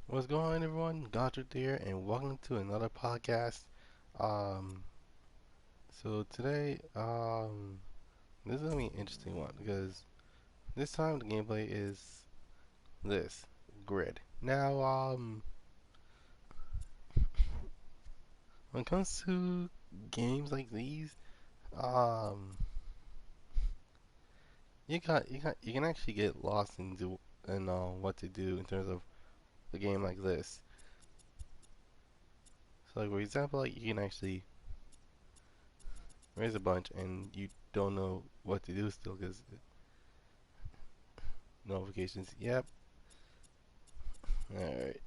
What's going on, everyone? Goddrifter here, and welcome to another podcast. Um, so today, this is gonna be an interesting one because this time the gameplay is this grid. Now, when it comes to games like these, um, you can actually get lost in what to do in terms of a game like this. So, like for example, like you can actually raise a bunch and you don't know what to do still because notifications. Yep. All right.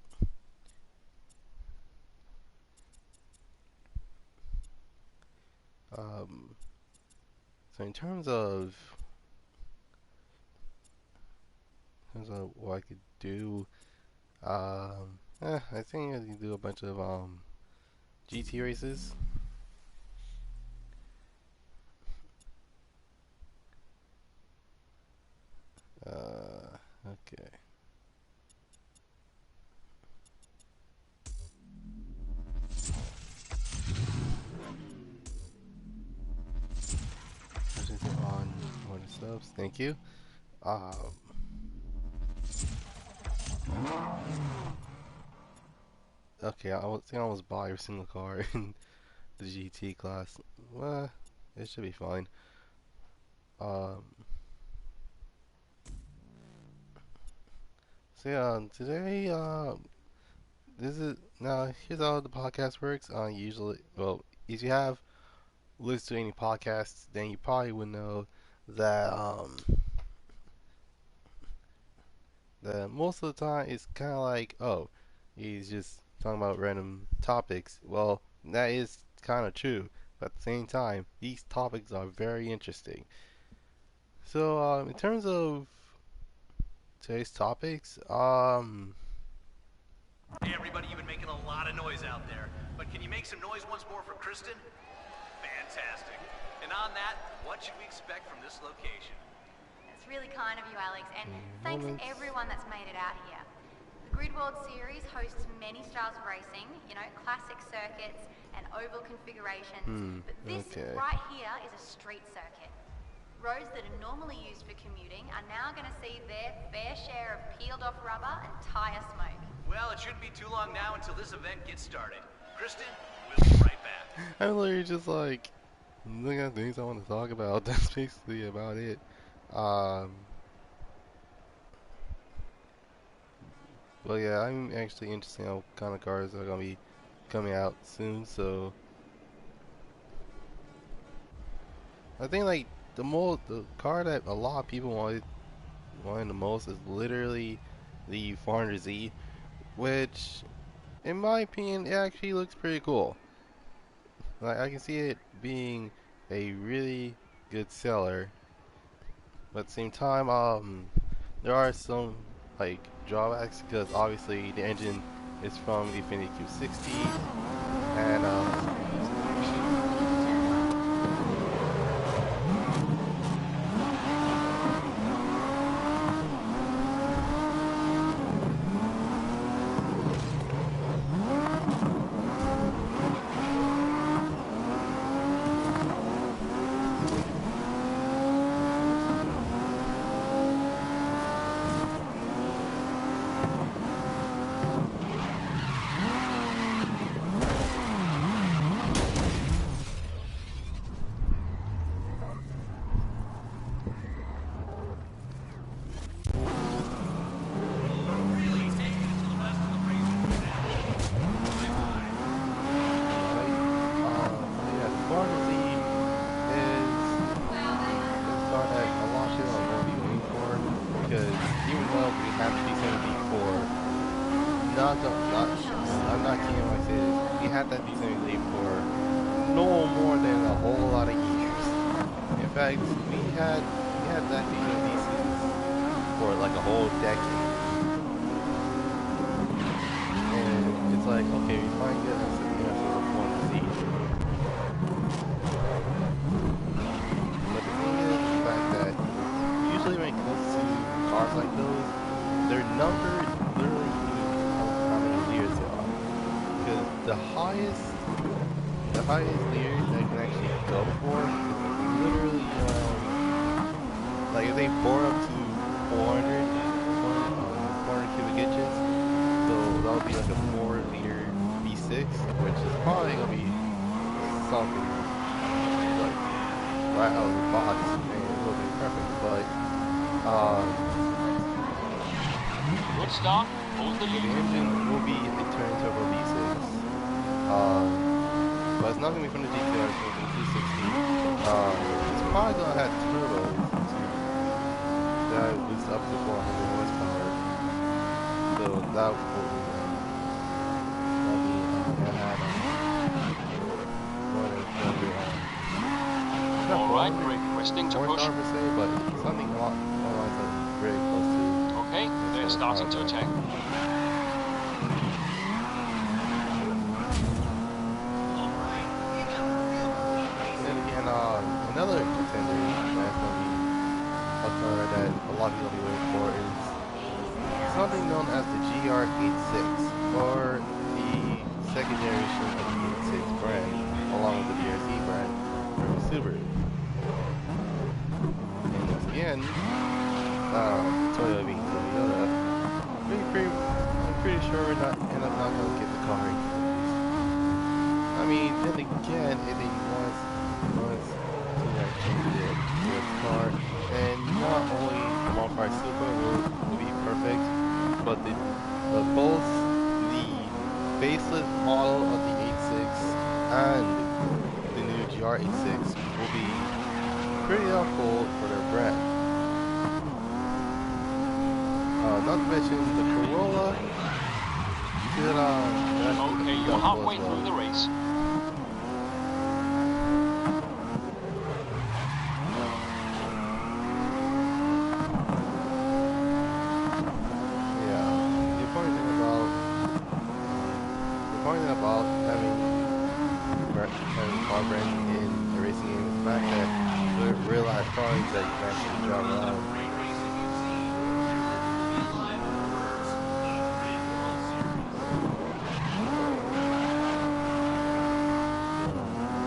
Um, so in terms of what I could do, I think I can do a bunch of GT races. Okay. I should on the subs. Thank you. Um, okay. I almost buy every single car in the GT class. Well, it should be fine. Um, so yeah, today, this is now here's how the podcast works. Usually, well, if you have listened to any podcasts, then you probably would know that that most of the time it's kind of like, oh, he's just talking about random topics. Well, that is kind of true, but at the same time, these topics are very interesting. So, in terms of today's topics, Hey everybody, you've been making a lot of noise out there, but can you make some noise once more for Kristen? Fantastic. And on that, what should we expect from this location? It's really kind of you, Alex, and thanks moments. everyone that's made it out here. The Grid World Series hosts many styles of racing, classic circuits and oval configurations, but this Okay. right here is a street circuit. Roads that are normally used for commuting are now going to see their fair share of peeled off rubber and tyre smoke. Well, it shouldn't be too long now until this event gets started. Kristen, we'll be right back. I'm literally just like looking at things I want to talk about. That's basically about it. Um, but yeah, I'm actually interested in what kind of cars are gonna be coming out soon. So I think like the car that a lot of people wanted the most is literally the 400Z, which in my opinion it actually looks pretty cool. Like I can see it being a really good seller, but at the same time, there are some like drawbacks because obviously the engine is from the Infiniti Q60, and Really taking it to the best of the racing now. yeah, the 400Z is a car that a lot of people are going to be waiting for because even though we have the B74, I'm not kidding when I say this. We had that B73 for no more than a whole lot of years. In fact, we had that B73 for like a whole decade. And it's like, okay, we finally get ourselves a 400Z. But the thing is the fact that usually when it comes to cars like those, their numbers literally mean a the highest leader that you can actually go for is literally like if they bore up to 400 cubic inches, so that would be like a 4-liter V6, which is probably gonna be something like right out of the box and it will be perfect, but good start. Hold the the lead. engine will be a twin turbo V6, but it's not gonna be from the GTR, it's gonna be from the 260. It's probably gonna have turbo that boosts up to 400 horsepower, so that will be Alright, we're requesting to push. Per se, but something along the lines of very close to. Okay, they're starting to attack. And then again, another contender that's going to be a car that a lot of people will be waiting for is something known as the GR86, or the second generation of the 86 brand, along with the BRZ brand from Subaru. And once again, Toyota being Toyota, I'm pretty sure we're not going to get the car introduced. I mean, then again, if they want to change it to its car, and not only the Modified Super will be perfect, but both the facelift model of the 86 and the new GR86 will be pretty helpful for their brand. Not to mention the Corolla. Okay, you're halfway through the race. About having car branding in a racing game is the fact that they're real life cars that you can actually drive around.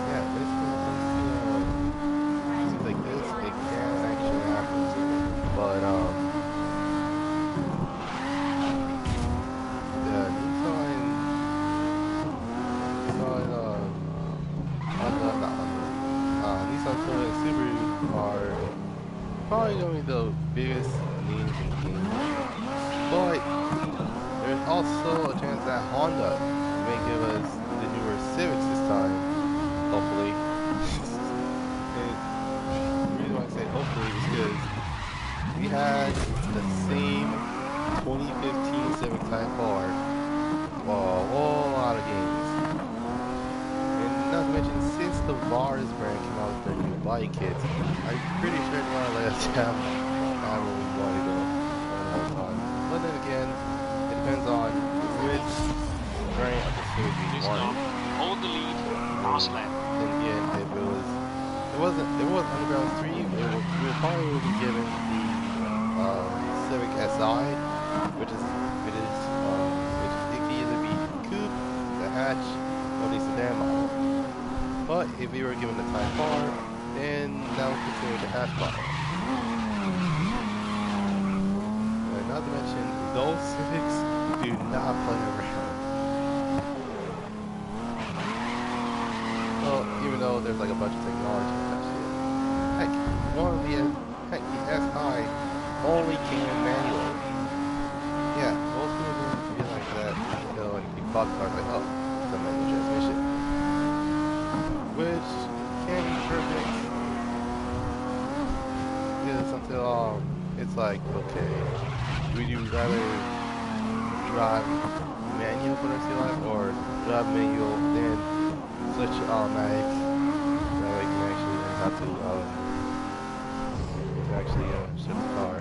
Yeah, basically when it comes to things like this, it can actually happen. But Nissan and Subaru are probably going to be the biggest names in the game, but there's also a chance that Honda may give us the newer Civics this time, hopefully. And the reason why I say hopefully is because we had the same 2015 Civic Type R for a whole lot of games. Not to mention, since the Mars brand came out with their new body kits, I'm pretty sure they're going to let us have where we want to go all the time. But then again, it depends on which variant of the Civic we want. Hold the lead, last lap. Then again, if it was Underground 3, we probably would be given the Civic SI, which it can either be coupe, the hatch, or the sedan model. But if we were given the Type R, then that would consider the hatch model. And not to mention, those Civics do not play around. Well, even though there's like a bunch of technology attached to it. Heck, the SI only came in manual. Yeah, most people didn't realize that until you bought the car, like, oh, it's a manual transmission. Which can be perfect, because until it's like, okay, would you rather drive manual for the rest of your life, or drive manual then switch to automatic? That way you can actually have to shift the car.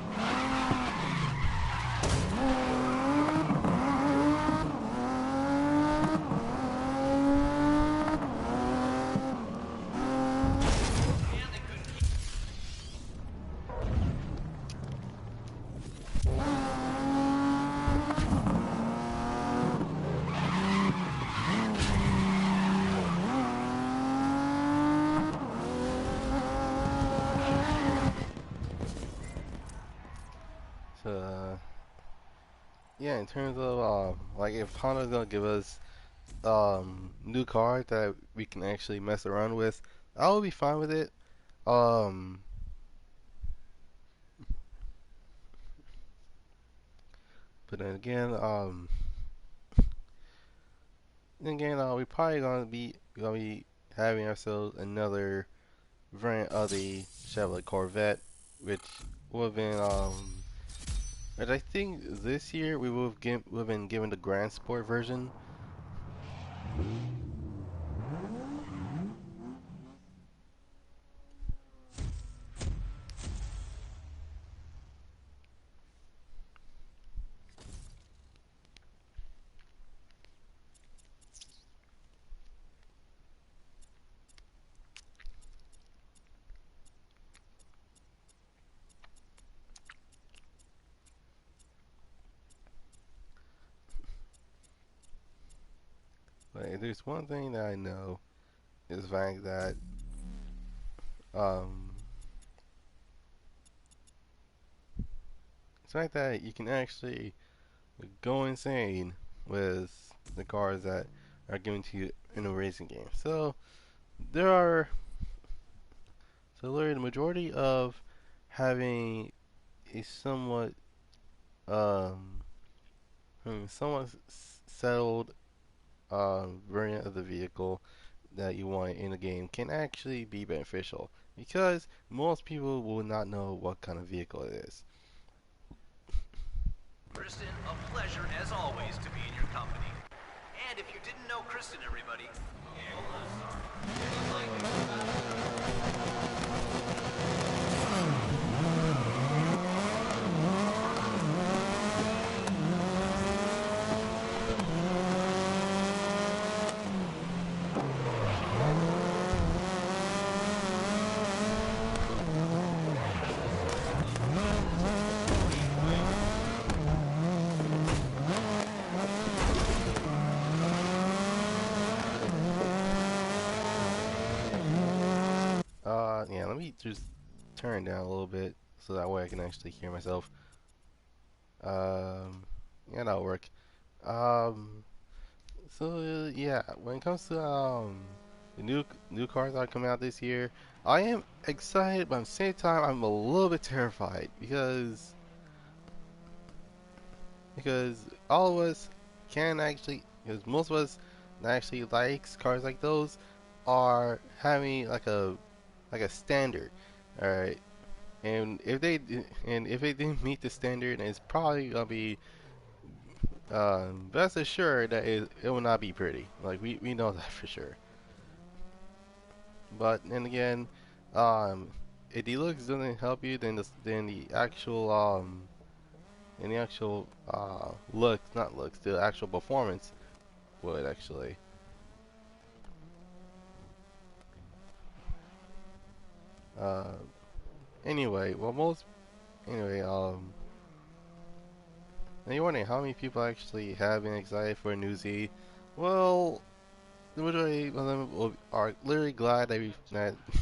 Yeah, in terms of like if Honda's gonna give us new cars that we can actually mess around with, I will be fine with it. Um, but we probably gonna be having ourselves another variant of the Chevrolet Corvette, which would have been but I think this year we've been given the Grand Sport version. But if there's one thing that I know is the fact that um, you can actually go insane with the cars that are given to you in a racing game. There are the majority of having a um, somewhat settled variant of the vehicle that you want in the game can actually be beneficial because most people will not know what kind of vehicle it is. Kristen, a pleasure as always to be in your company. And if you didn't know Kristen, everybody, Yeah, let me just turn it down a little bit so that way I can actually hear myself. Yeah, that'll work. Um, yeah, when it comes to the new cars that are coming out this year, I am excited, but at the same time I'm a little bit terrified because all of us can actually, because most of us that actually likes cars like those are having like a standard, all right. And if they didn't meet the standard, it's probably gonna be best assured that it will not be pretty. Like we know that for sure. But then again, um, if the looks doesn't help you, then the actual looks, not looks, the actual performance would actually. Uh, anyway, well most anyway Now you're wondering how many people actually have been excited for a new Z? Well, the majority of them are literally glad that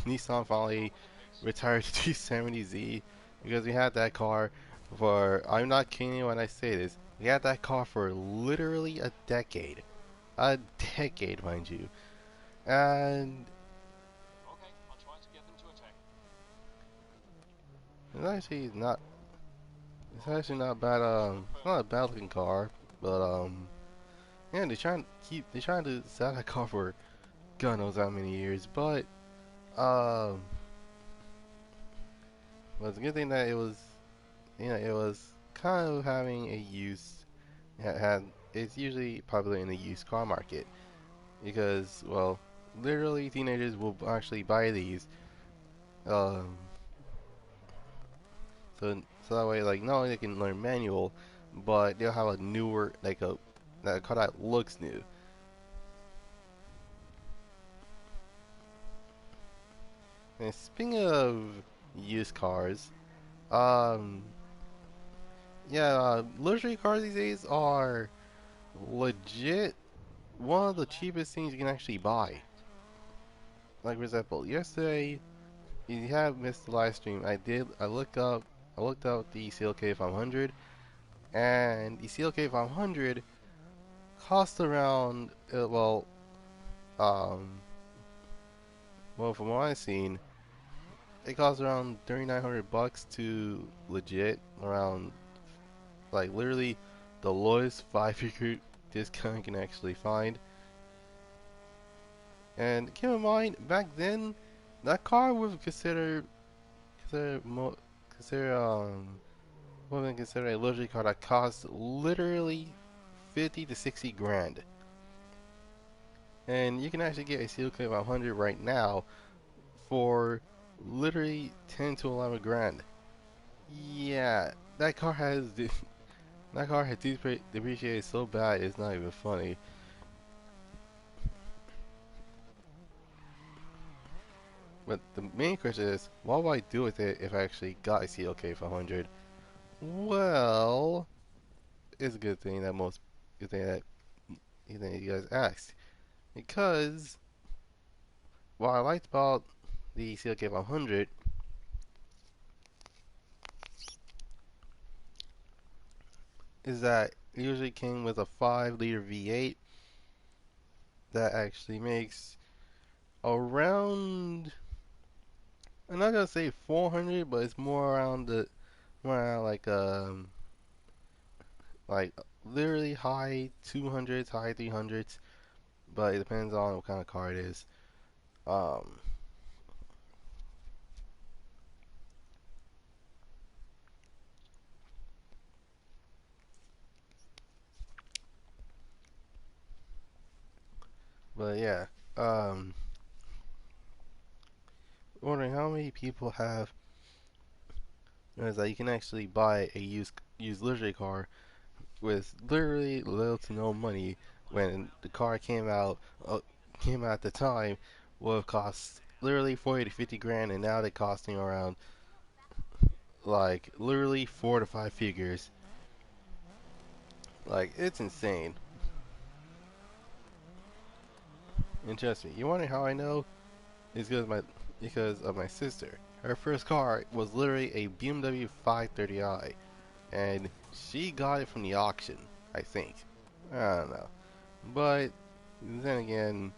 Nissan finally retired the 370Z because we had that car for, I'm not kidding you when I say this, we had that car for literally a decade. A decade, mind you. And Okay, I'll try to get them to attack. it's actually not, it's actually not bad, it's not a bad looking car, but, yeah, they're trying to sell that car for God knows how many years, but, um, well, it's a good thing that it was kind of having a use, it's usually popular in the used car market because, well, literally teenagers will actually buy these, um, so that way, like, not only they can learn manual, but they'll have a newer, that a car that looks new. And speaking of used cars, um, yeah, luxury cars these days are legit one of the cheapest things you can actually buy. Like for example, yesterday you have missed the live stream. I looked up I looked out the CLK 500, and the CLK 500 cost around um from what I've seen, it costs around $3,900 to legit around like literally the lowest 5-figure discount you can actually find. And keep in mind, back then, that car would consider mo consider would have considered a luxury car that cost literally 50 to 60 grand. And you can actually get a CLK 500 right now for literally 10 to 11 grand. Yeah, that car has that car has depreciated so bad it's not even funny. But the main question is, what would I do with it if I actually got a CLK 500? Well, it's a good thing that good thing that you guys asked, because what I liked about the CLK 500 is that it usually came with a 5-liter V8 that actually makes around, I'm not gonna say 400, but it's more around more around like literally high 200s, high 300s, but it depends on what kind of car it is. Um, but yeah, um, wondering how many people have is that you can actually buy a used luxury car with literally little to no money when the car came out at the time would have cost literally 40 to 50 grand, and now they're costing around like literally 4 to 5 figures. Like, it's insane. And trust me, you wonder how I know? It's because of my sister. Her first car was literally a BMW 530i, and she got it from the auction, I think. I don't know. But then again,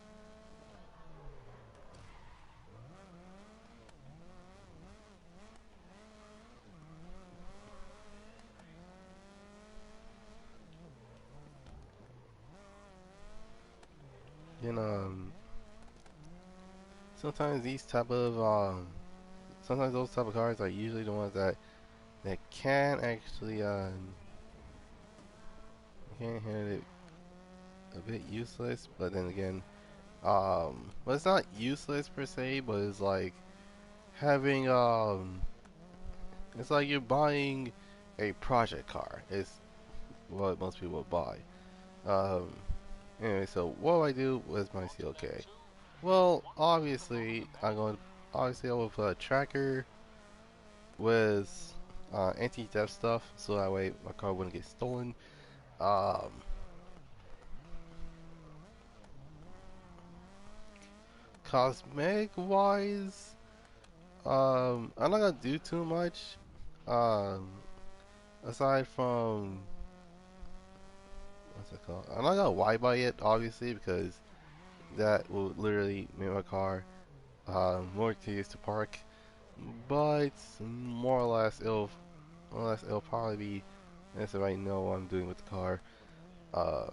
you know, sometimes these type of sometimes those type of cars are usually the ones that can actually can handle it a bit useless. But then again, well, it's not useless per se, but it's like having it's like you're buying a project car. Is what most people would buy. Um, anyway, so what do I do with my CLK? Well, obviously I will put a tracker with anti-theft stuff, so that way my car wouldn't get stolen. Um, Cosmetic wise, I'm not gonna do too much. Um, aside from what's it called? I'm not gonna wide buy it, obviously, because that will literally make my car more tedious to park. But more or less it'll probably be as if I know what I'm doing with the car. Uh,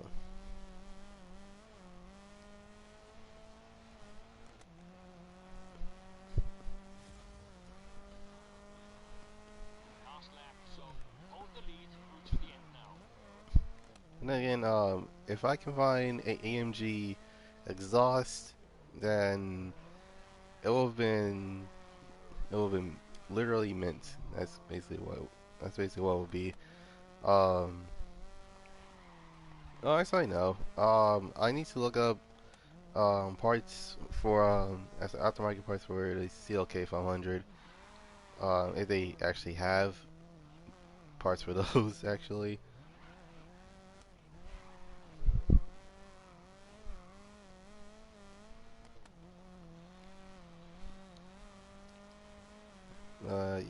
Last lap, so hold the lead through to the end now. and then again, if I can find a AMG exhaust, then it will have been it will have been literally mint. That's basically what it would be. Um, oh, actually no. I need to look up parts for as aftermarket parts for the CLK 500. If they actually have parts for those actually.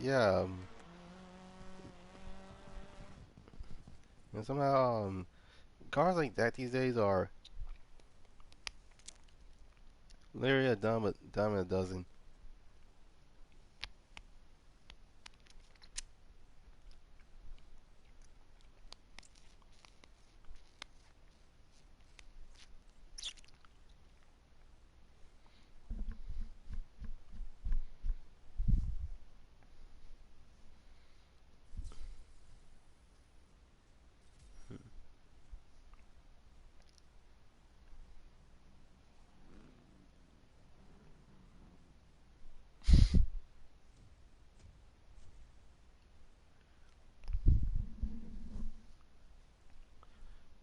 Yeah. And somehow, cars like that these days are literally a dime a dozen.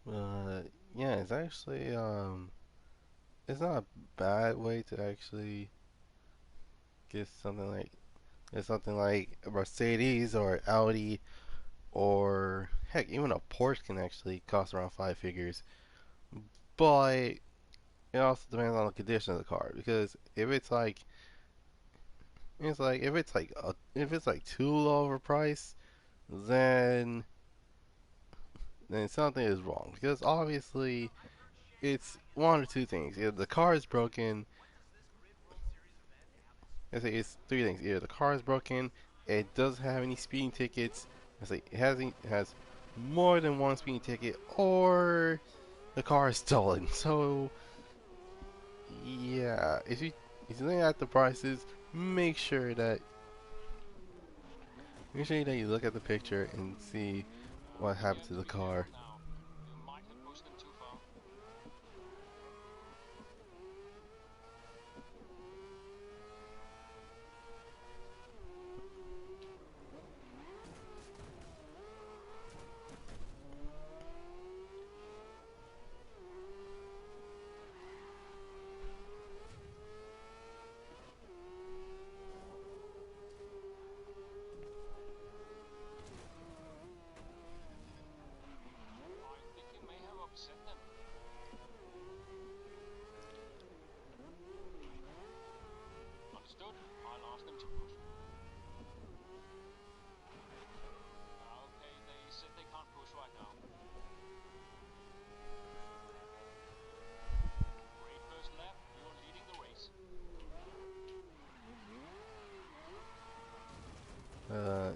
Uh, yeah, it's actually it's not a bad way to actually get something like a Mercedes or Audi or heck, even a Porsche can actually cost around five figures. But it also depends on the condition of the car because if it's like too low of a price, then then something is wrong because obviously it's one or two things. Either the car is broken. I say it's three things. Either the car is broken, it doesn't have any speeding tickets. I say it has more than one speeding ticket, or the car is stolen. So yeah, if you look at the prices, make sure that you look at the picture and see what happened to the Be careful car. now. You might have pushed them too far. I think you may have upset them. Understood. I'll ask them to push. Okay, they said they can't push right now. Great first lap. You're leading the race. Uh,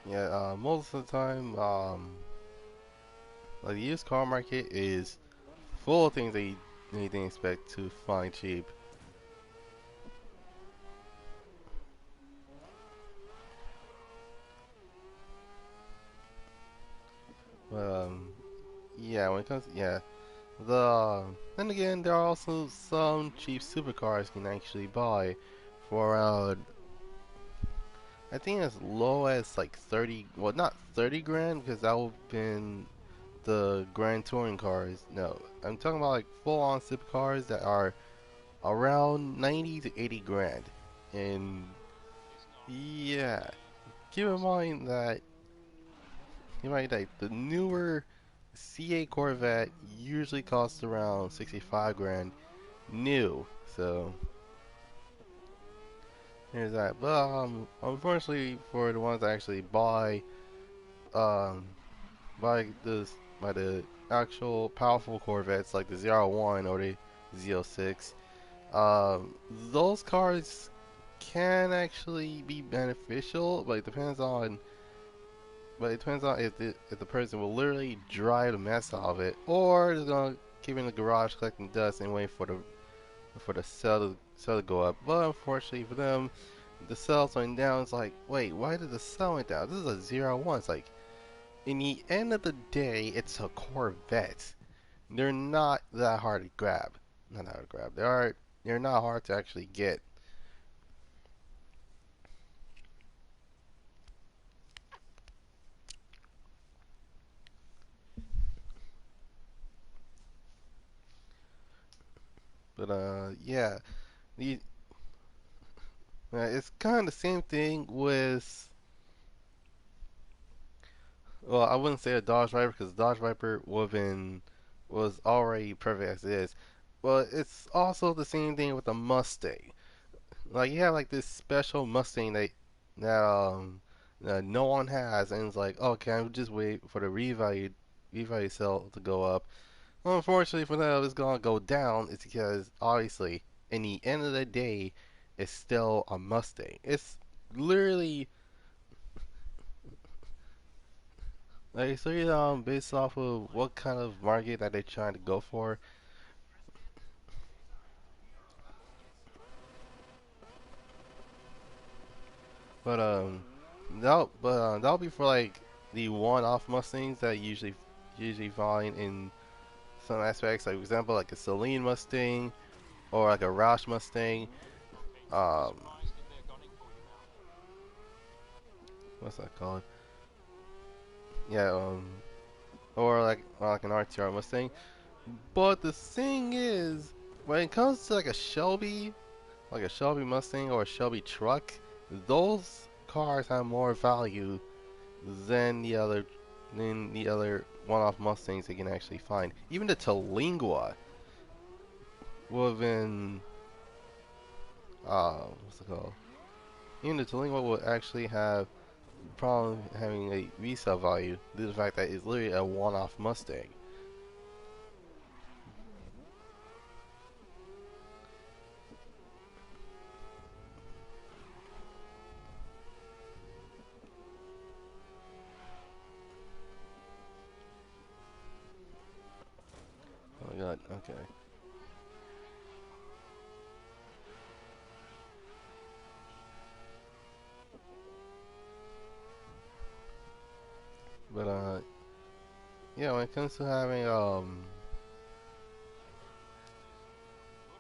yeah, most of the time, like the used car market is full of things that you didn't expect to find cheap. Um, yeah, when it comes, yeah, then again, there are also some cheap supercars you can actually buy for around, I think as low as like 30, well, not 30 grand, because that would have been the Grand Touring cars. No, I'm talking about like full-on supercars that are around 90 to 80 grand. And Listen up. yeah, They keep in mind that the newer C8 Corvette usually costs around 65 grand new. So there's that. But unfortunately for the ones that actually um buy the actual powerful Corvettes like the Z01 or the Z06, those cars can actually be beneficial, but it depends on if the person will literally drive the mess out of it, or is gonna keep it in the garage collecting dust and wait for the sell to go up. But unfortunately for them, the sales went down. It's like, wait, why did the sell went down? This is a zero one. It's like, in the end of the day, it's a Corvette. They're not that hard to grab. Not that hard to grab. They're not hard to actually get. But yeah, the it's kind of the same thing with. Well, I wouldn't say a Dodge Viper because Dodge Viper was already perfect as it is. Well, it's also the same thing with the Mustang. Like you have like this special Mustang that no one has, and it's like, okay, I'll just wait for the revalue sale to go up. Well, unfortunately for them, it's gonna go down. It's because obviously, in the end of the day, it's still a Mustang. It's literally like it's literally based off of what kind of market that they're trying to go for. But that'll be for like the one-off Mustangs that usually find in some aspects. Like for example, like a Celine Mustang or like a Roush Mustang. Um, what's that called? Yeah, or like an RTR Mustang. But the thing is, when it comes to like a Shelby Mustang or a Shelby truck, those cars have more value than the other one-off Mustangs they can actually find. Even the Talingua would have been what's it called? Even the Talingua would actually have problem having a resale value due to the fact that it's literally a one-off Mustang. Oh my god, okay. But yeah, when it comes to having Good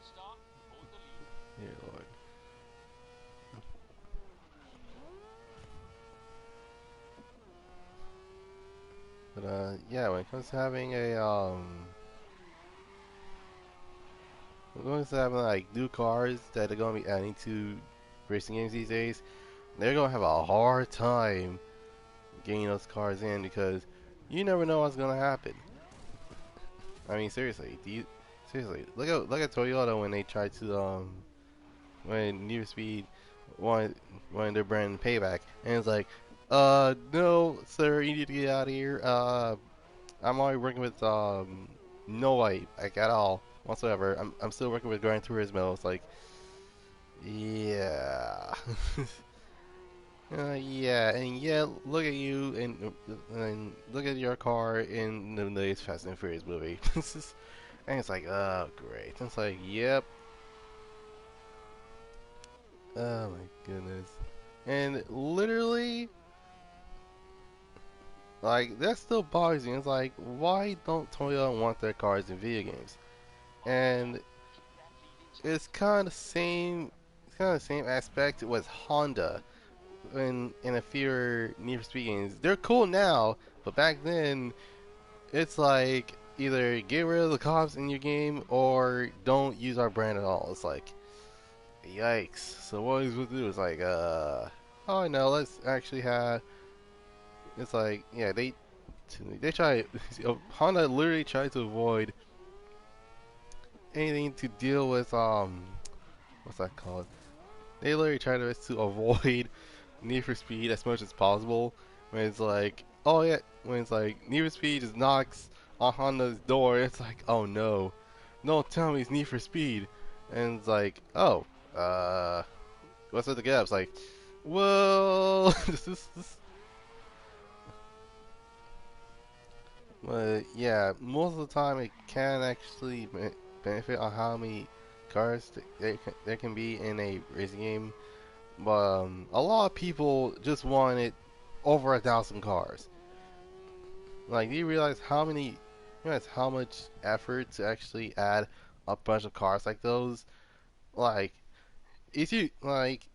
start. Hold the lead. here Lord. But yeah, when it comes to having a when it comes to having like new cars that are gonna be adding to racing games these days, they're gonna have a hard time getting those cars in because you never know what's gonna happen. I mean, seriously, seriously look at Toyota when they tried to when Need for Speed wanted their brand payback, and it's like, no, sir, you need to get out of here. I'm already working with no white like at all whatsoever. I'm still working with Gran Turismo. It's like, yeah. Yeah, and yeah, look at you, and look at your car in the latest Fast and Furious movie. And it's like, oh, great. And it's like, yep. Oh my goodness. And literally, like, that still bothers me. It's like, why don't Toyota want their cars in video games? And it's kind of same, it's kind of the same aspect with Honda in a few Need for Speed games. They're cool now, but back then, it's like either get rid of the cops in your game or don't use our brand at all. It's like, yikes. So what he's going to do is like, oh no, let's actually have. It's like, yeah, they try. Honda literally tried to avoid anything to deal with what's that called? They literally try to avoid Need for Speed as much as possible. When it's like, oh yeah, when it's like Need for Speed just knocks on Honda's door, it's like, oh no, no, tell me it's Need for Speed, and it's like, oh, what's with the gaps? Like, well, this. But yeah, most of the time it can actually benefit on how many cars there can be in a racing game. But a lot of people just wanted over 1,000 cars. Like, do you realize how much effort to actually add a bunch of cars like those? Like, if you like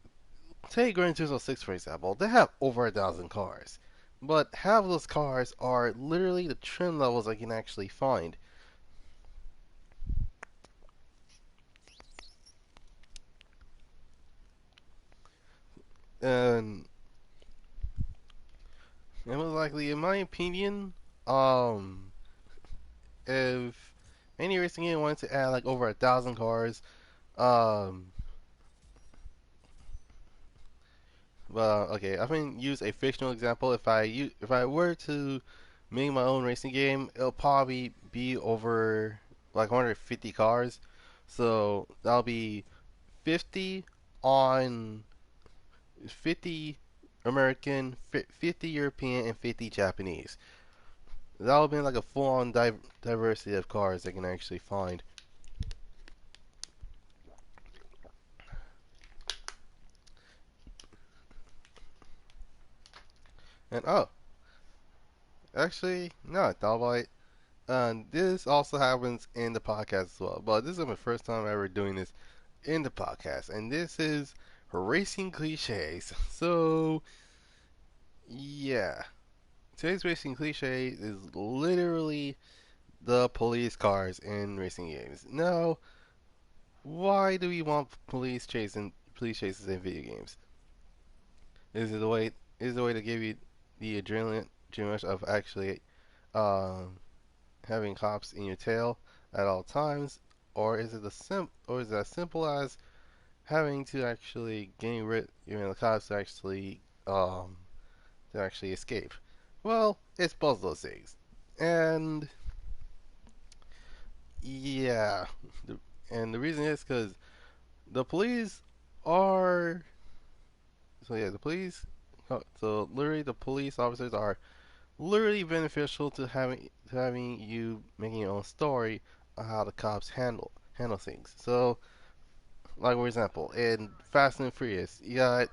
take Gran Turismo 6 for example, they have over 1,000 cars, but half of those cars are literally the trim levels I can actually find. And it was likely, in my opinion, um, if any racing game wanted to add like over 1,000 cars, um, But okay, I'm gonna use a fictional example. If I were to make my own racing game, it'll probably be over like 150 cars. So that'll be 50 on 50 American, 50 European, and 50 Japanese. That'll be like a full-on diversity of cars I can actually find. And oh, actually, no, I thought about it. This also happens in the podcast as well. But this is my first time ever doing this in the podcast, and this is racing cliches. So yeah, today's racing cliche is literally the police cars in racing games. Now, why do we want police chases in video games? Is it the way is the way to give you the adrenaline rush of actually um, having cops in your tail at all times, or is it or is it as simple as having to actually getting rid the cops to actually escape? Well, it's both of those things, and yeah, and the reason is because the police are so yeah the police so literally the police officers are literally beneficial to having you making your own story on how the cops handle things. So, like for example, in Fast and Furious, you got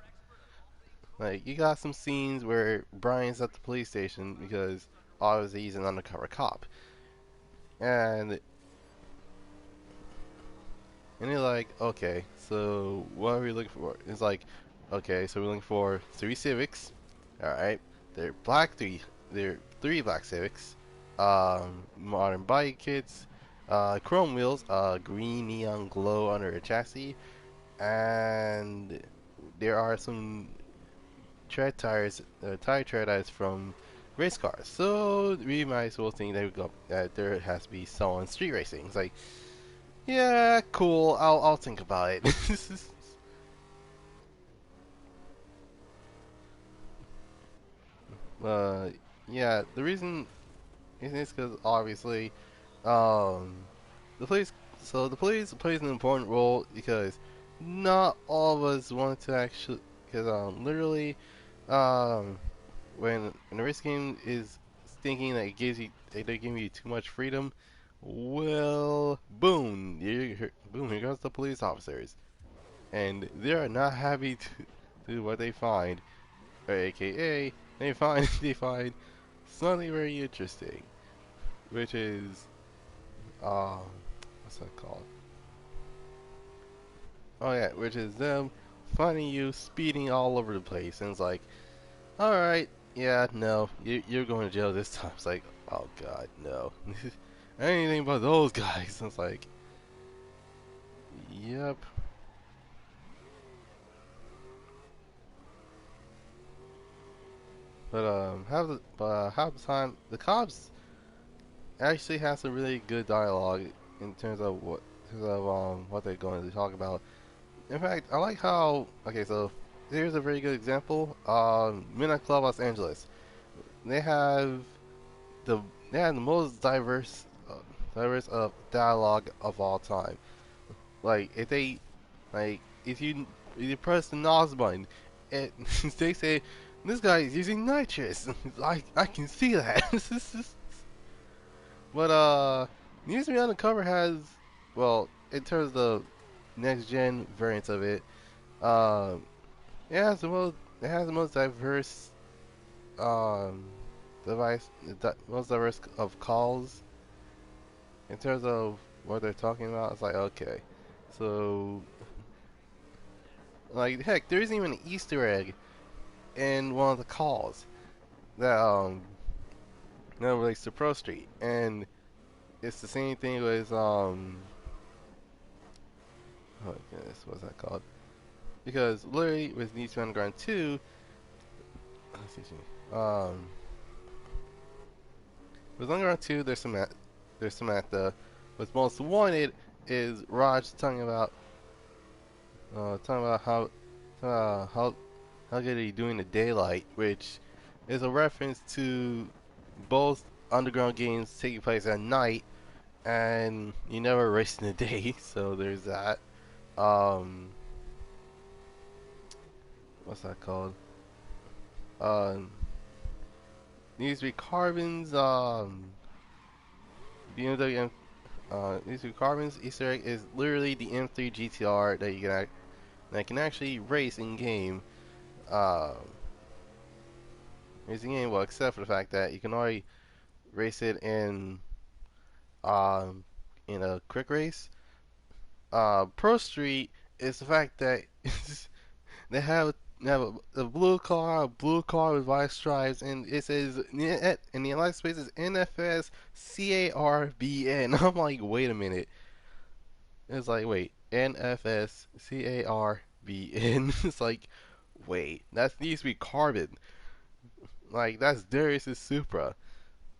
some scenes where Brian's at the police station because obviously he's an undercover cop, and you're like, okay, so what are we looking for? It's like, okay, so we're looking for three Civics. All right, they're black three. They're three black Civics. Modern bike kits. Chrome wheels. Green neon glow under a chassis, and there are some tire tread tires from race cars. So we might as well think that there has to be someone street racing. It's like, yeah, cool. I'll think about it. uh, yeah, the reason is because obviously, um, the police. So the police plays an important role because not all of us want to actually, because literally, um, when a race game is thinking that they're giving you too much freedom, well, boom, boom, here comes the police officers, and they are not happy to do what they find, or AKA they find something very interesting, which is um, what's that called? Oh yeah, which is them finding you speeding all over the place, and it's like, all right, yeah, no, you're going to jail this time. It's like, oh god, no, anything but those guys. It's like, yep. But half the time the cops actually have some really good dialogue in terms of what they're going to talk about. In fact, I like how so here's a very good example. Midnight Club Los Angeles. They have the they have the most diverse of dialogue of all time. Like if you press the NOS button, it they say this guy is using nitrous. I can see that. But News to Me Undercover has, well, in terms of the next gen variants of it, um, it has the most diverse um most diverse of calls in terms of what they're talking about. It's like, okay, so like heck, there isn't even an Easter egg in one of the calls that that relates to Pro Street, and it's the same thing with oh goodness, what's that called? Because literally with Need for Speed Underground 2, excuse me, with Underground 2, there's Samantha. What's most wanted is Raj talking about how how good are you doing the daylight, which is a reference to both underground games taking place at night, and you never race in the day, so there's that. Um, what's that called? Um, needs to be carbons. BMW needs to be carbons. Easter egg is literally the M3 GTR that you can that can actually race in game. Race in game, well, except for the fact that you can only race it um in a quick race. Pro Street is the fact that they have a blue car with white stripes, and it says in the United States is NFS CARBN. I'm like, wait a minute. It's like, wait, NFS CARBN. It's like, wait, that needs to be carbon. Like, that's Darius's Supra.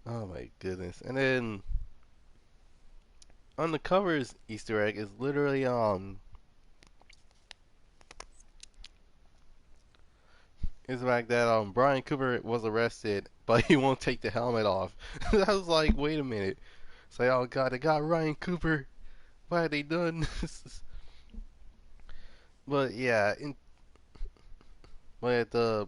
Oh my goodness. And then on the covers Easter egg is literally is the fact that Brian Cooper was arrested, but he won't take the helmet off. I was like, wait a minute. It's like, oh god, they got Ryan Cooper. Why are they done this? But yeah, but the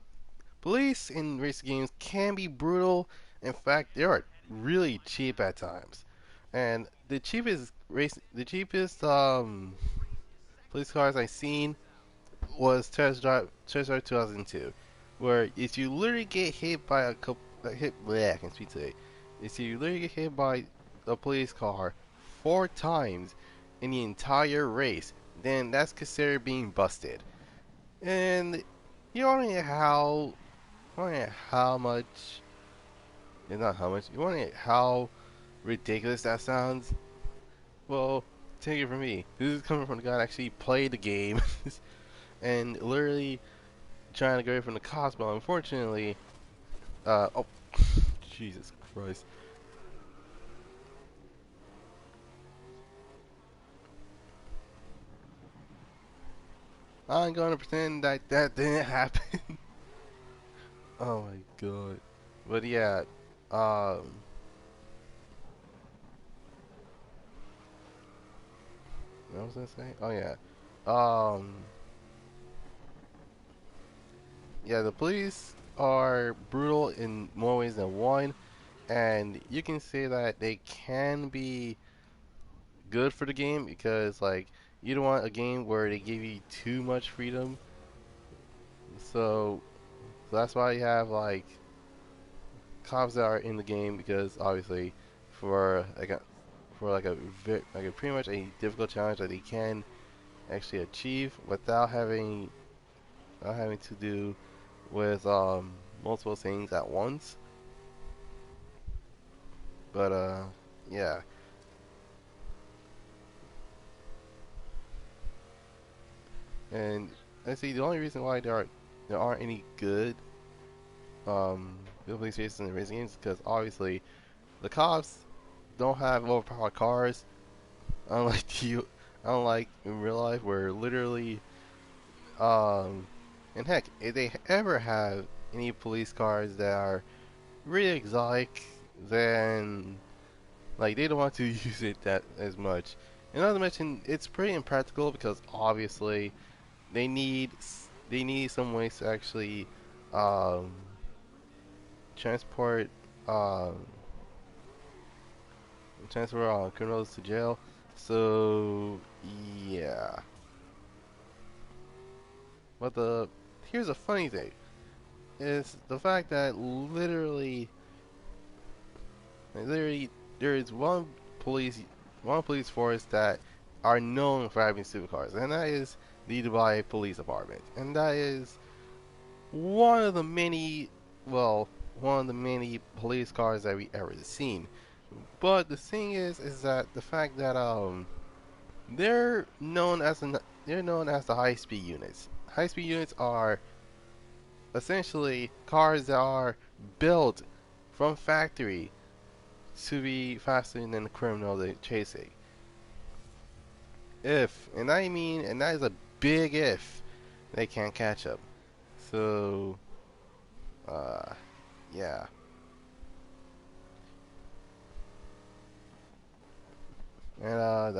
police in race games can be brutal. In fact, they are really cheap at times. And the cheapest police cars I've seen was Test Drive 2002, where if you literally get hit by a couple, I can speak today. If you literally get hit by a police car 4 times in the entire race, then that's considered being busted. And you don't know how much, not how much, you want to know how ridiculous that sounds? Well, take it from me. This is coming from the guy that actually played the game and literally trying to get away from the cops, but unfortunately, oh, Jesus Christ. I'm gonna pretend that that didn't happen. Oh my god. But yeah, what was I saying? Oh yeah. Um, yeah, the police are brutal in more ways than one, and you can say that they can be good for the game because, like, you don't want a game where they give you too much freedom. So that's why you have like cops that are in the game because obviously for like a pretty much a difficult challenge that they can actually achieve without having to do with multiple things at once. But yeah. And I see the only reason why there aren't any good police chases in the racing games is because obviously the cops don't have overpowered cars, unlike in real life where literally and heck, if they ever have any police cars that are really exotic, then like they don't want to use it that as much. And not to mention, it's pretty impractical because obviously they need some ways to actually um, transport um, criminals to jail. So yeah. But here's a funny thing is the fact that literally there is one police force that are known for having supercars, and that is the Dubai Police Department, and that is one of the many police cars that we ever seen. But the thing is that the fact that they're known as the high speed units. High speed units are essentially cars that are built from factory to be faster than the criminal they're chasing. And that is a big if, they can't catch up. So, yeah. And well,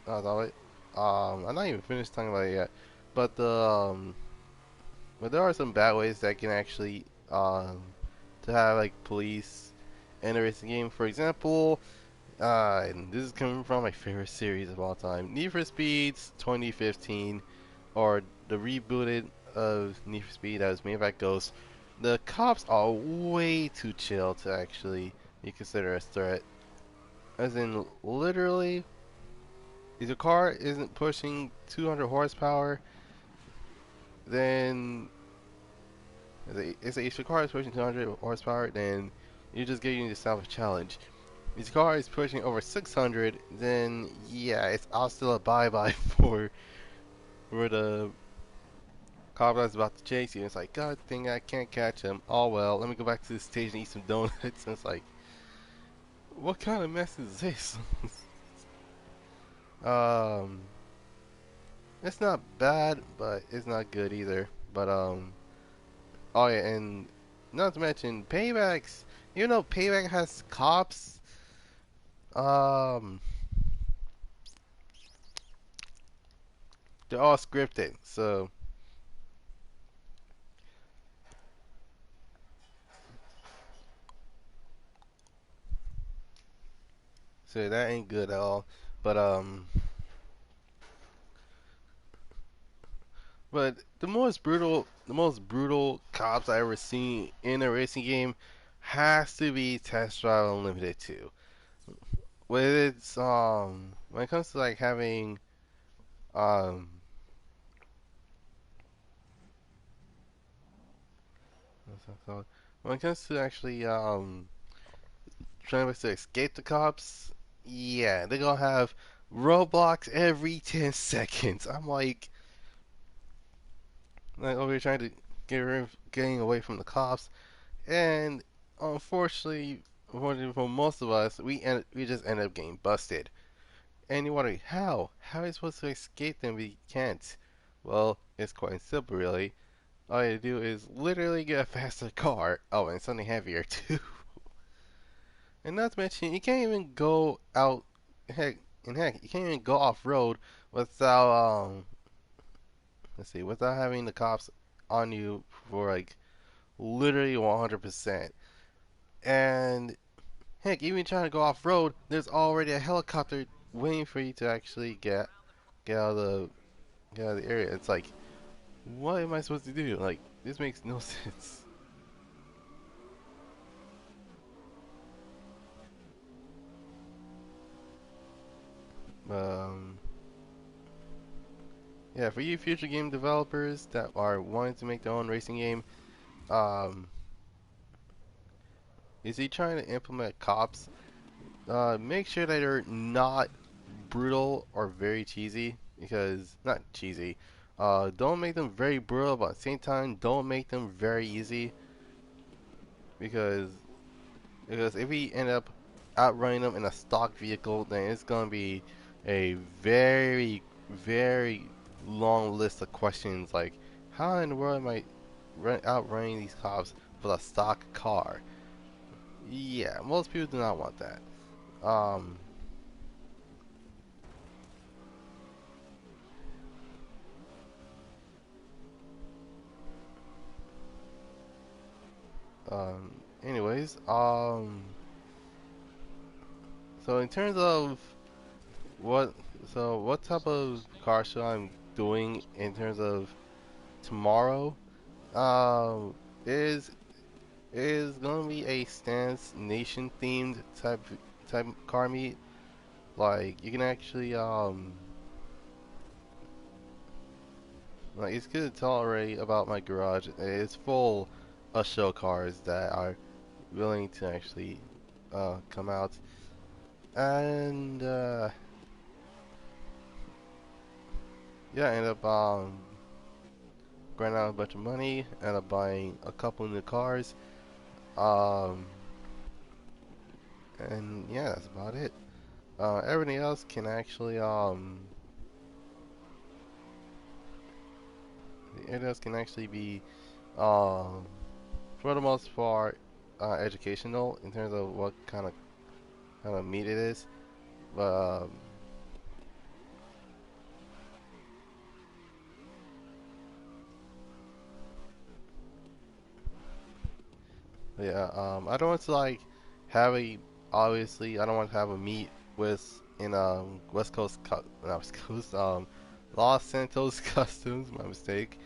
that's all it. I'm not even finished talking about it yet, but but there are some bad ways that can actually to have like police in a racing game. For example, and this is coming from my favorite series of all time, Need for Speed's 2015, or the rebooted of Need for Speed that was made by Ghost. The cops are way too chill to actually be considered a threat. As in, literally, if your car isn't pushing 200 horsepower, then if your car is pushing 200 horsepower, then you're just getting yourself a challenge. If your car is pushing over 600, then yeah, I'll still abide by for the cop that's about to chase you. It's like, God dang, I can't catch him. Oh well, let me go back to the stage and eat some donuts. And it's like, what kind of mess is this? um, it's not bad, but it's not good either. But oh yeah, and not to mention Paybacks. You know, Payback has cops. Um, they're all scripted, so that ain't good at all. But but the most brutal cops I ever seen in a racing game has to be Test Drive Unlimited 2. When it comes to like having um what's that called? When it comes to actually trying to escape the cops, yeah, they're gonna have roadblocks every 10 seconds. I'm like over here trying to getting away from the cops, and unfortunately, for most of us, we just end up getting busted. And you're wondering how? How are you supposed to escape them if you can't? Well, it's quite simple, really. All you do is literally get a faster car. Oh, and something heavier too. And not to mention, you can't even go out. Heck, you can't even go off road without let's see, without having the cops on you for like literally 100%. And heck, even trying to go off road, there's already a helicopter waiting for you to actually get out of the area. It's like, what am I supposed to do? Like, this makes no sense. Um, yeah, for you future game developers that are wanting to make their own racing game, um, is he trying to implement cops? Make sure that they're not brutal or very cheesy, because not cheesy. Don't make them very brutal, but at the same time, don't make them very easy, because if we end up outrunning them in a stock vehicle, then it's gonna be a very long list of questions like, how in the world am I outrunning these cops with a stock car? Yeah, most people do not want that. Um, anyways, so in terms of what, what type of car show I'm doing in terms of tomorrow, um, is gonna be a Stance Nation themed type car meet. Like you can actually like it's good to tell already about my garage. It's full of show cars that are willing to actually come out and yeah, I ended up grinding out a bunch of money, ended up buying a couple new cars, um, and yeah, that's about it. Everything else can actually The areas can actually be, um, for the most part, educational in terms of what kind of meat it is. But yeah, I don't want to like have a obviously I don't want to have a meet with in West Coast not West Coast Los Santos Customs, my mistake.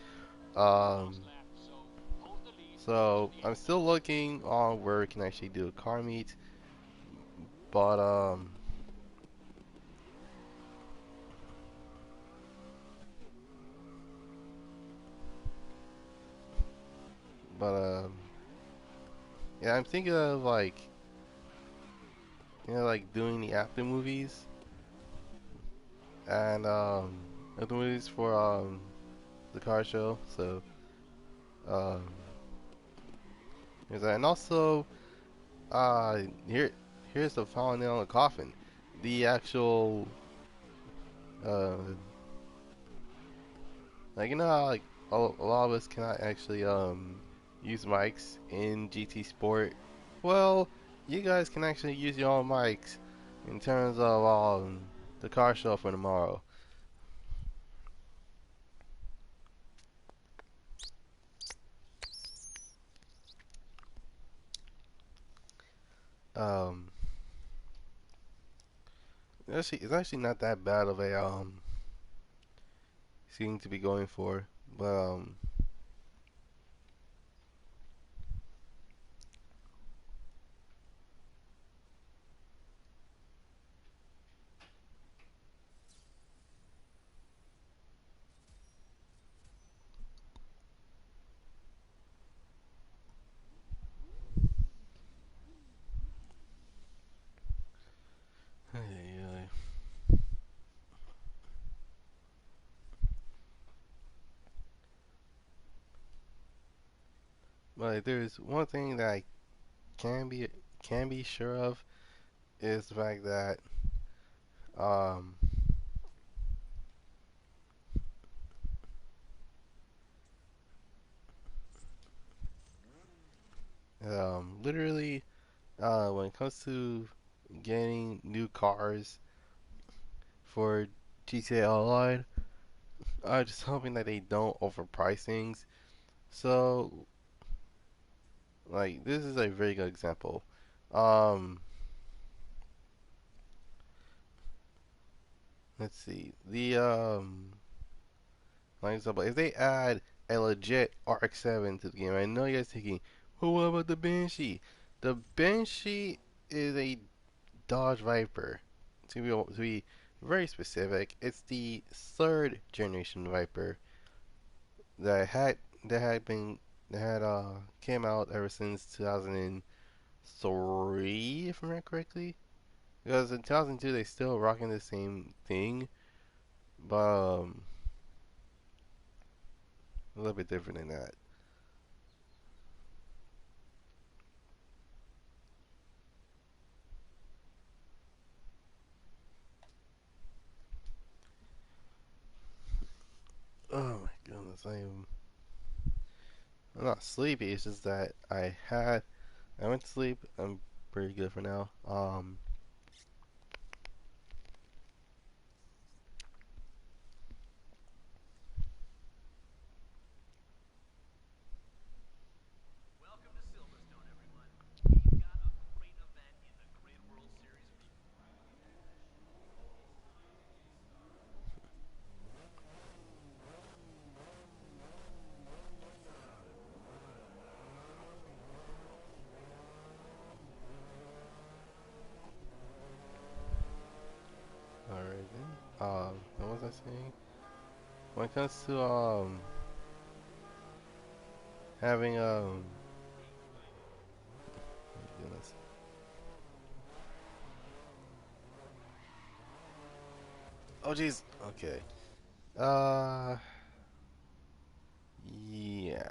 Um, Last lap, so hold the lead so towards the I'm end still now. looking on where we can actually do a car meet, but but yeah, I'm thinking of like like doing the after movies and after movies for the car show. So um, there's that, and also uh here here's the final nail in the coffin. The actual uh like how like a lot of us cannot actually use mics in GT Sport. Well, you guys can actually use your own mics in terms of the car show for tomorrow. Um, it's actually not that bad of a scene to be going for, but yeah. But there's one thing that I can be can be sure of is the fact that um literally when it comes to getting new cars for GTA Online, I'm just hoping that they don't overprice things. So like this is a very good example. Um, let's see. Like example, if they add a legit RX-7 to the game, I know you guys thinking, well, what about the Banshee? The Banshee is a Dodge Viper. To be very specific, it's the third generation Viper that had that had been that had came out ever since 2003, if I remember correctly. Because in 2002 they still rocking the same thing, but a little bit different than that. Oh my goodness, I'm not sleepy. It's just that I went to sleep. I'm pretty good for now. Welcome to Silverstone, everyone. We've got a great event in the Grid World Series for you. Alright then. What was I saying? When it comes to having oh my goodness. Oh jeez. Okay. Uh, yeah.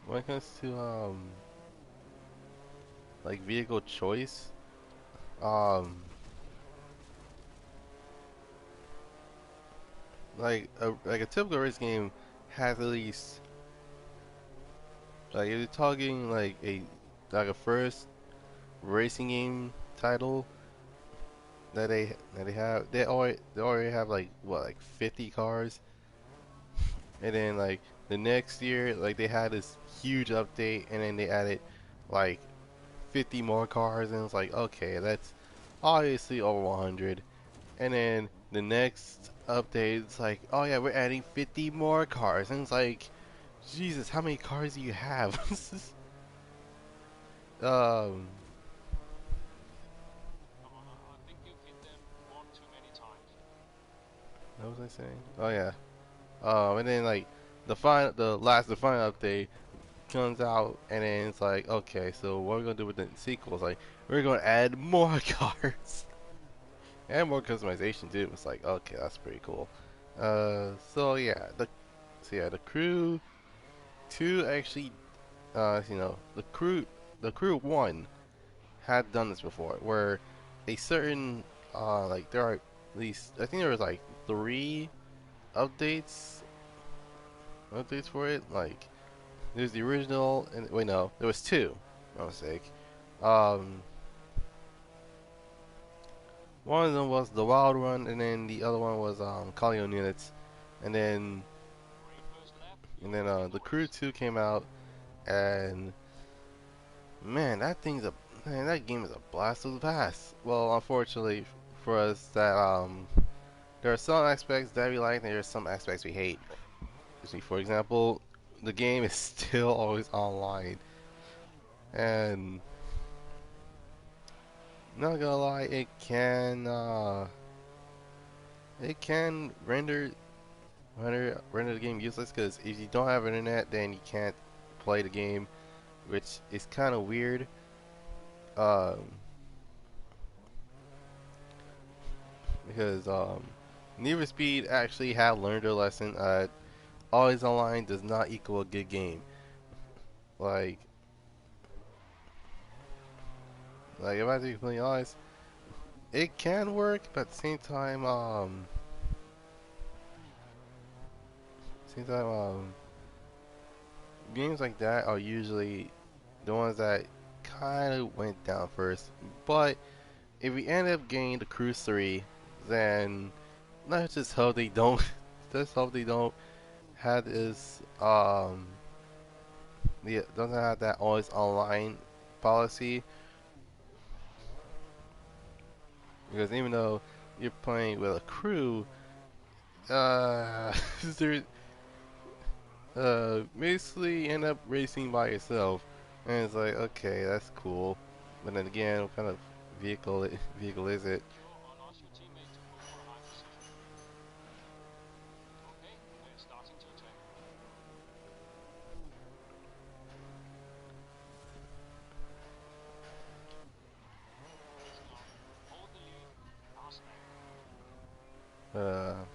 When it comes to like vehicle choice, um, like a typical race game has at least Like if you're talking like a first racing game title that they have, they already have like what, like 50 cars, and then like the next year like they had this huge update, and then they added like 50 more cars, and it's like, okay, that's obviously over 100. And then the next update, it's like, oh yeah, we're adding 50 more cars, and it's like, Jesus, how many cars do you have? um, Come on, I think you've hit them one too many times. what was I saying? Oh yeah. And then like the final update comes out, and then it's like, okay, so what are we gonna do with the sequels? Like, we're gonna add more cars and more customization too. It's like, okay, that's pretty cool. The crew two actually, the crew one had done this before, where a certain, like there are at least, I think there was like three updates, updates for it. Like there's the original, and wait, no, there was two. My mistake. Um, One of them was the Wild Run, and then the other one was Collion Units, and then Great first lap, and you're then making the Crew noise. 2 came out, and man, that game is a blast of the past. Well, unfortunately for us, that there are some aspects that we like, and there are some aspects we hate. See, for example, the game is still always online, and not gonna lie, it can render the game useless, because if you don't have internet, then you can't play the game, which is kind of weird. Um, because Need for Speed actually have learned their lesson. Always online does not equal a good game. Like, if I have to be completely honest, it can work, but at the same time, games like that are usually the ones that kind of went down first. But if we end up getting the Cruise 3, then let's just hope they don't. Let's hope they don't have this doesn't have that always online policy, because even though you're playing with a crew, uh, there basically end up racing by yourself, and it's like, okay, that's cool, but then again, what kind of vehicle is it? You'll ask your teammate to go for a high position. Okay, we're starting to attack. Listen up. Hold the lead. Last lap. Uh,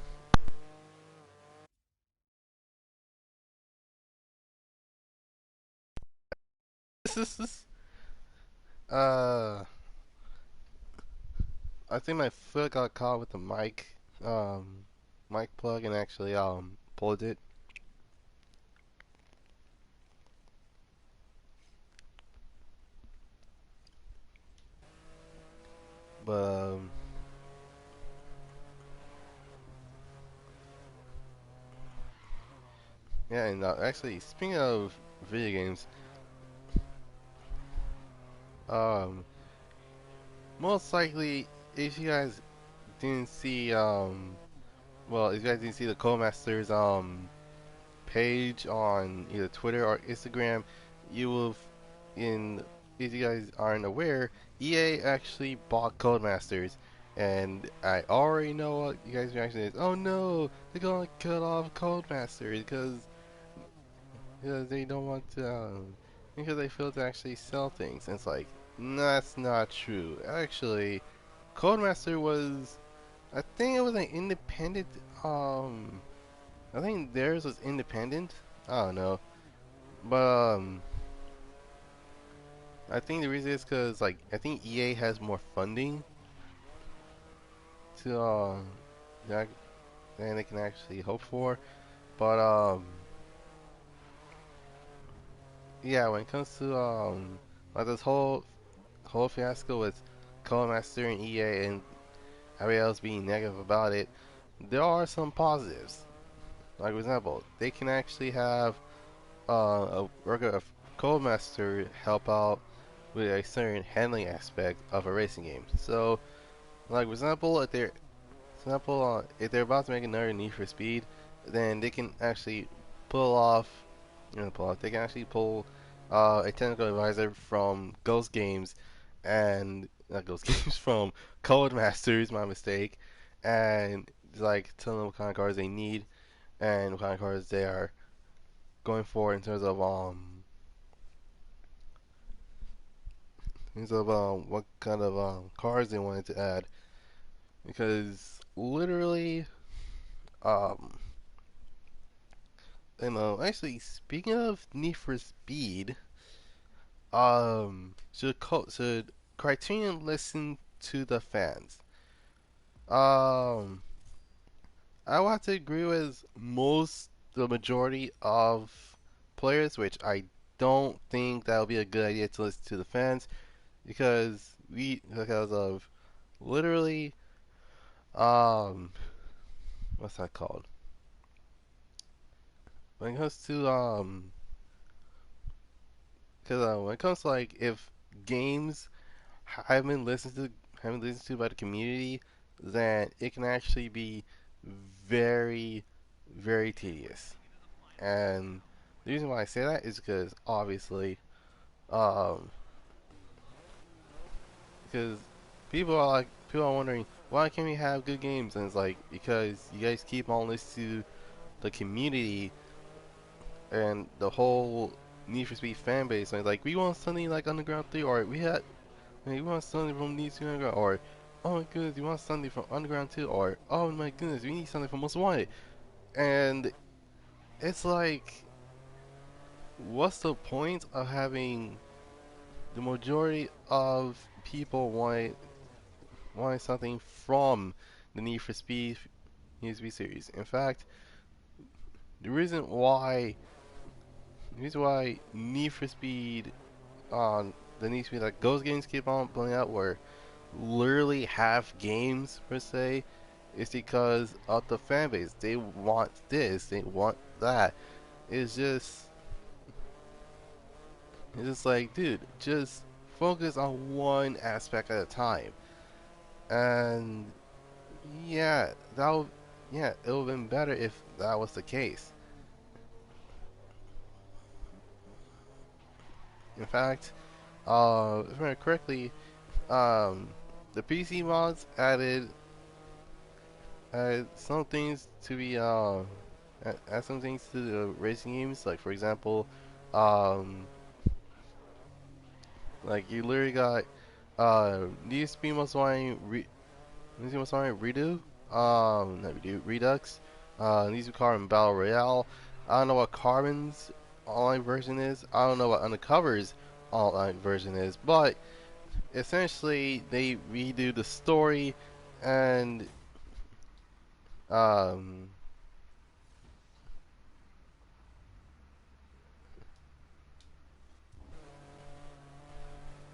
this is uh, I think my foot got caught with the mic plug, and actually pulled it. But yeah, and actually, speaking of video games, um, most likely, if you guys didn't see, if you guys didn't see the Codemasters page on either Twitter or Instagram, you will, in if you guys aren't aware, EA actually bought Codemasters, and I already know what you guys' reaction is. Oh no, they're gonna cut off Codemasters because they don't want to, because they fail to actually sell things. And it's like, that's not true. Actually, Codemaster was, I think it was an independent, I think theirs was independent. I don't know, but I think the reason is because like I think EA has more funding to that than they can actually hope for. But yeah, when it comes to like this whole fiasco with Codemaster and EA and everybody else being negative about it, there are some positives. Like for example, they can actually have a worker of Codemaster help out with a certain handling aspect of a racing game. So, like for example, if they're about to make another Need for Speed, then they can actually pull off, they can actually pull a technical advisor from Ghost Games and not Ghost Games from Codemasters, my mistake, and like tell them what kind of cars they need and what kind of cars they are going for in terms of what kind of cars they wanted to add because literally um actually speaking of Need for Speed, should Criterion listen to the fans? Um, I would have to agree with the majority of players, which I don't think that would be a good idea to listen to the fans because of literally um what's that called? When it comes to because when it comes to like if games haven't been haven't listened to by the community, then it can actually be very, very tedious. And the reason why I say that is because obviously, um, because people are wondering why can't we have good games, and it's like because you guys keep on listening to the community and the whole Need for Speed fan base, and it's like we want something like Underground 3, or hey, you want something from these two Underground? Or, oh my goodness, you want something from Underground 2? Or, oh my goodness, we need something from Most Wanted. And it's like, what's the point of having the majority of people wanting something from the Need for Speed series? In fact, the reason why Need for Speed on the Need for Speed like those games keep on playing out where literally half games per se is because of the fan base. They want this, they want that. It's just it's just like, dude, just focus on one aspect at a time. And yeah, it would have been better if that was the case. In fact, if I remember correctly, um, the PC mods added some things to be add some things to the racing games. Like for example, um, like you literally got Need for Speed Redo, not Redo, Redux, Need for Speed Carbon Battle Royale. I don't know what Carbon's online version is. I don't know what Undercover's online version is, but essentially they redo the story and um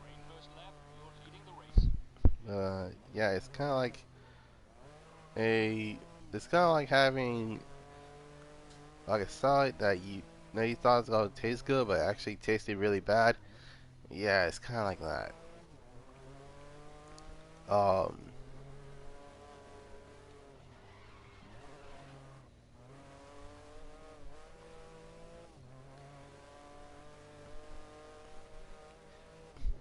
Green first lap, you're leading the race. yeah, a it's kind of like having like a salad that you thought was gonna taste good, but actually tasted really bad. Yeah, it's kind of like that. Um,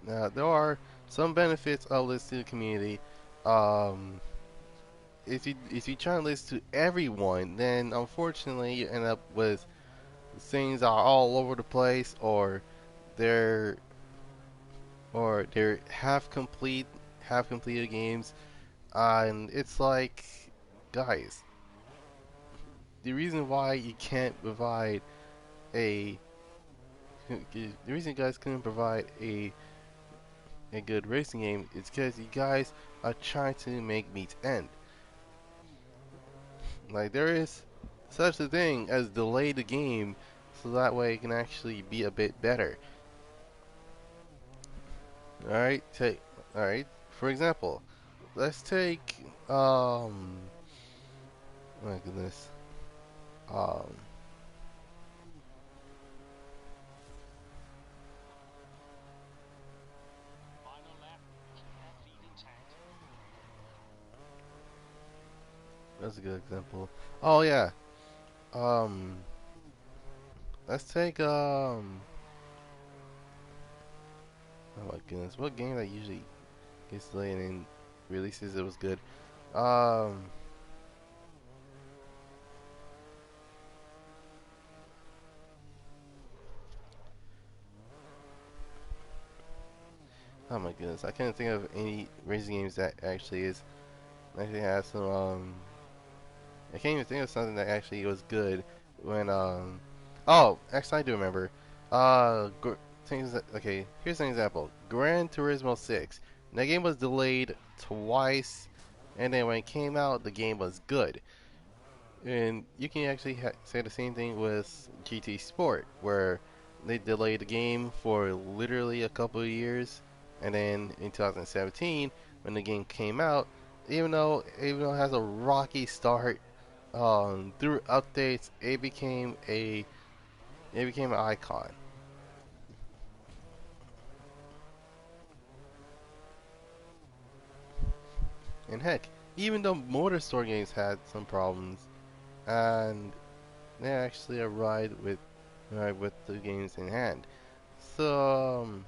Now there are some benefits of listening to the community. Um, if you try to listen to everyone, then unfortunately you end up with things are all over the place, they're they're half completed games, and it's like, guys, the reason why you can't provide a the reason you guys couldn't provide a good racing game is because you guys are trying to make meets end. Like there is such a thing as delay the game so that way it can actually be a bit better. Alright, alright, for example, let's take, my goodness, um, Final lap. Keep that lead intact. that's a good example. Oh yeah, um, let's take, oh my goodness, what game that usually gets delayed and releases it was good? Um, oh my goodness, I can't think of any racing games that actually has some, I can't even think of something that actually was good when, oh, actually I do remember, okay, here's an example, Gran Turismo 6, that game was delayed twice, and then when it came out, the game was good. And you can actually say the same thing with GT Sport, where they delayed the game for literally a couple of years, and then in 2017, when the game came out, even though it has a rocky start, through updates, it became an icon. And heck, even though Motor games had some problems, and they actually arrived with the games in hand. So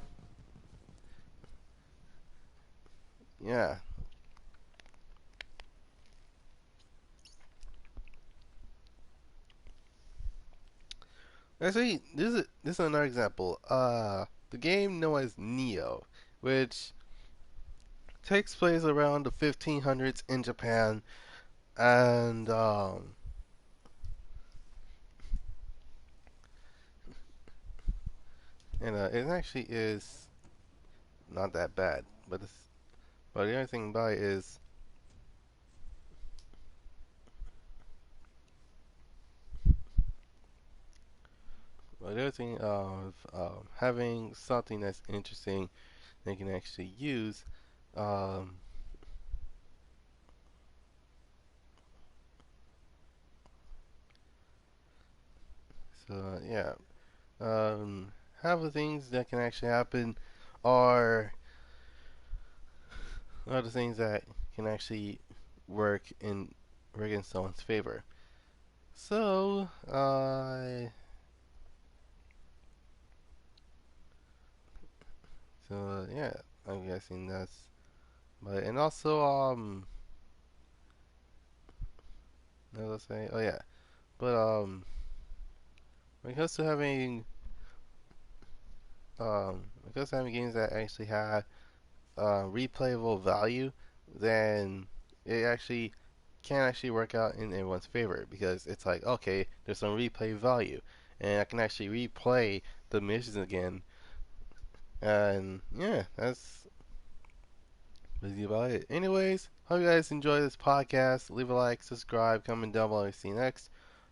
yeah. Actually, this is another example. The game known as Neo, which takes place around the 1500s in Japan, and it actually is not that bad. But the other thing about it is, well, the other thing of having something that's interesting they can actually use. Um, so yeah, half the things that can actually happen are the things that can actually work in someone's favor. So, yeah, I'm guessing that's. But and also, what was I saying? Oh yeah, but when it comes to having games that actually have replayable value, then it actually can actually work out in everyone's favor because it's like, okay, there's some replay value, and I can actually replay the missions again. And yeah, that's basically about it. Anyways, hope you guys enjoy this podcast. Leave a like, subscribe, comment down below. See you next.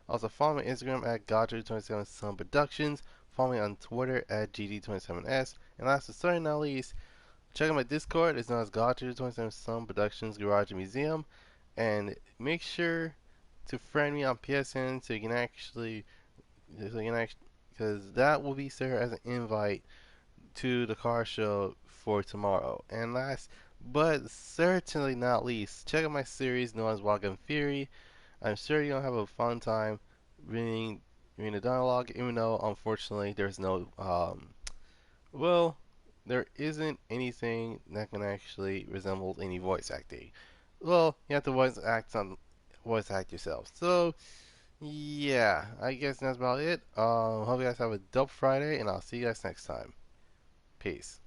Also, follow me on Instagram at Goddrifter247sun Productions. Follow me on Twitter at GD27S. And last but certainly not least, check out my Discord. It's known as Goddrifter247sun Productions Garage Museum. And make sure to friend me on PSN because that will be served as an invite to the car show for tomorrow. And last but certainly not least, check out my series known as Walk in Fury. I'm sure you'll have a fun time reading reading the dialogue, even though unfortunately there's no well, there isn't anything that can actually resemble any voice acting. Well, you have to voice act yourself. So yeah, I guess that's about it. Hope you guys have a dope Friday, and I'll see you guys next time. Peace.